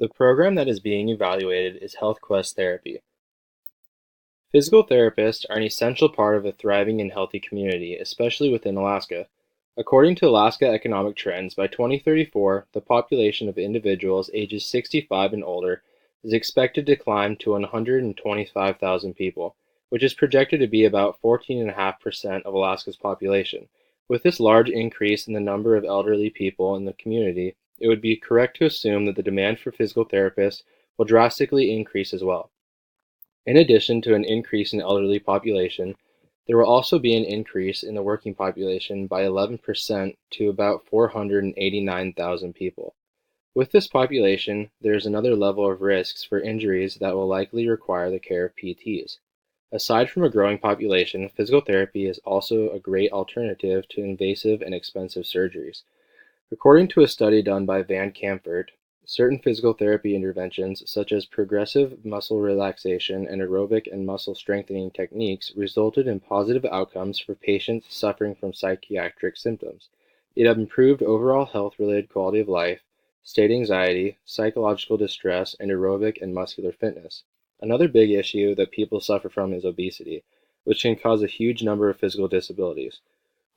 The program that is being evaluated is HealthQuest Therapy. Physical therapists are an essential part of a thriving and healthy community, especially within Alaska. According to Alaska Economic Trends, by 2034, the population of individuals ages 65 and older is expected to climb to 125,000 people, which is projected to be about 14.5% of Alaska's population. With this large increase in the number of elderly people in the community, it would be correct to assume that the demand for physical therapists will drastically increase as well. In addition to an increase in elderly population, there will also be an increase in the working population by 11% to about 489,000 people. With this population, there is another level of risks for injuries that will likely require the care of PTs. Aside from a growing population, physical therapy is also a great alternative to invasive and expensive surgeries. According to a study done by Van Kamfert, certain physical therapy interventions, such as progressive muscle relaxation and aerobic and muscle strengthening techniques, resulted in positive outcomes for patients suffering from psychiatric symptoms. It improved overall health-related quality of life, state anxiety, psychological distress, and aerobic and muscular fitness. Another big issue that people suffer from is obesity, which can cause a huge number of physical disabilities.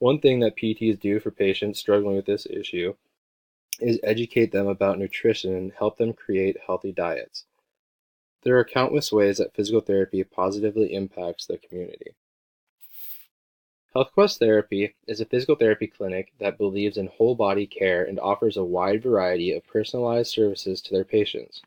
One thing that PTs do for patients struggling with this issue is educate them about nutrition and help them create healthy diets. There are countless ways that physical therapy positively impacts the community. HealthQuest Therapy is a physical therapy clinic that believes in whole body care and offers a wide variety of personalized services to their patients.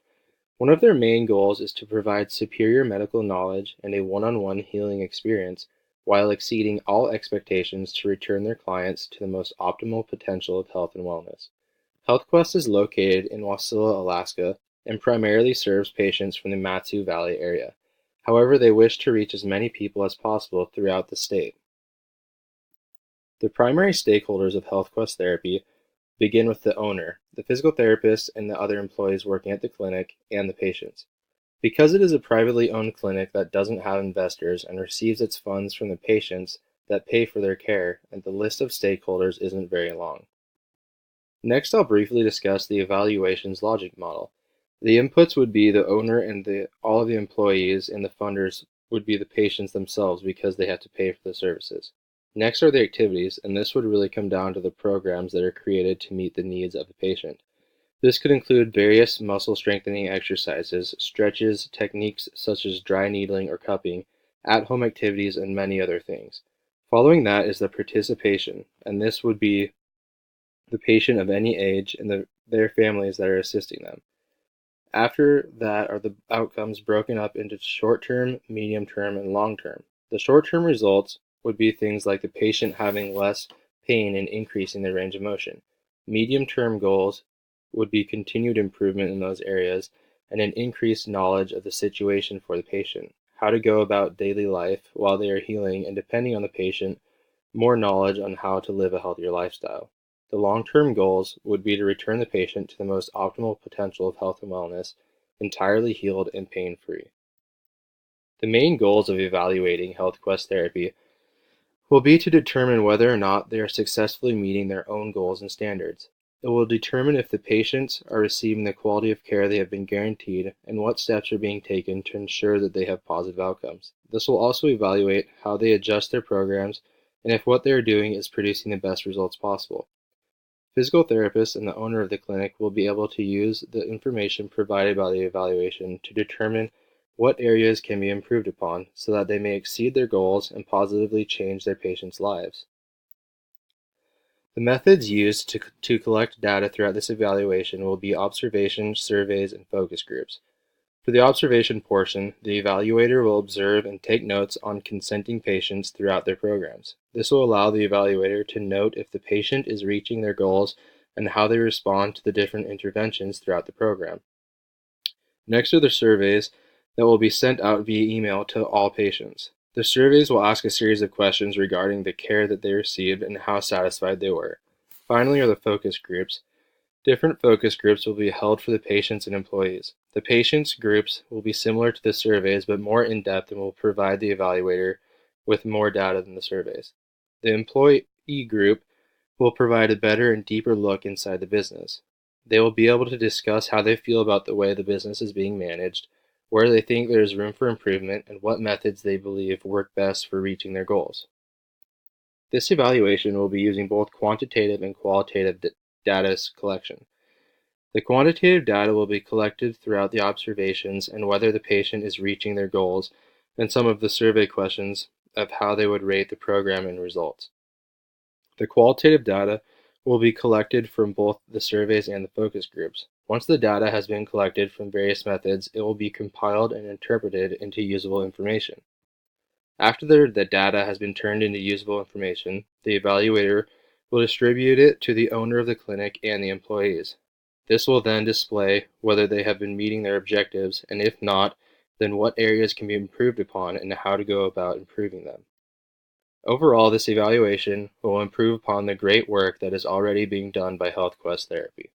One of their main goals is to provide superior medical knowledge and a one-on-one healing experience while exceeding all expectations to return their clients to the most optimal potential of health and wellness. HealthQuest is located in Wasilla, Alaska, and primarily serves patients from the Mat-Su Valley area. However, they wish to reach as many people as possible throughout the state. The primary stakeholders of HealthQuest Therapy begin with the owner, the physical therapist, and the other employees working at the clinic, and the patients. Because it is a privately owned clinic that doesn't have investors and receives its funds from the patients that pay for their care, and the list of stakeholders isn't very long. Next, I'll briefly discuss the evaluations logic model. The inputs would be the owner and all of the employees, and the funders would be the patients themselves because they have to pay for the services. Next are the activities, and this would really come down to the programs that are created to meet the needs of the patient. This could include various muscle strengthening exercises, stretches, techniques such as dry needling or cupping, at-home activities, and many other things. Following that is the participation, and this would be the patient of any age and their families that are assisting them. After that are the outcomes broken up into short-term, medium-term, and long-term. The short-term results would be things like the patient having less pain and increasing their range of motion. Medium-term goals would be continued improvement in those areas and an increased knowledge of the situation for the patient, how to go about daily life while they are healing, and depending on the patient, more knowledge on how to live a healthier lifestyle. The long-term goals would be to return the patient to the most optimal potential of health and wellness, entirely healed and pain-free. The main goals of evaluating HealthQuest Therapy will be to determine whether or not they are successfully meeting their own goals and standards. It will determine if the patients are receiving the quality of care they have been guaranteed and what steps are being taken to ensure that they have positive outcomes. This will also evaluate how they adjust their programs and if what they are doing is producing the best results possible. Physical therapists and the owner of the clinic will be able to use the information provided by the evaluation to determine what areas can be improved upon so that they may exceed their goals and positively change their patients' lives. The methods used to collect data throughout this evaluation will be observations, surveys, and focus groups. For the observation portion, the evaluator will observe and take notes on consenting patients throughout their programs. This will allow the evaluator to note if the patient is reaching their goals and how they respond to the different interventions throughout the program. Next are the surveys that will be sent out via email to all patients. The surveys will ask a series of questions regarding the care that they received and how satisfied they were. Finally are the focus groups. Different focus groups will be held for the patients and employees. The patients groups will be similar to the surveys but more in-depth and will provide the evaluator with more data than the surveys. The employee group will provide a better and deeper look inside the business. They will be able to discuss how they feel about the way the business is being managed, where they think there is room for improvement, and what methods they believe work best for reaching their goals. This evaluation will be using both quantitative and qualitative data collection. The quantitative data will be collected throughout the observations and whether the patient is reaching their goals, and some of the survey questions of how they would rate the program and results. The qualitative data will be collected from both the surveys and the focus groups. Once the data has been collected from various methods, it will be compiled and interpreted into usable information. After the data has been turned into usable information, the evaluator will distribute it to the owner of the clinic and the employees. This will then display whether they have been meeting their objectives, and if not, then what areas can be improved upon and how to go about improving them. Overall, this evaluation will improve upon the great work that is already being done by HealthQuest Therapy.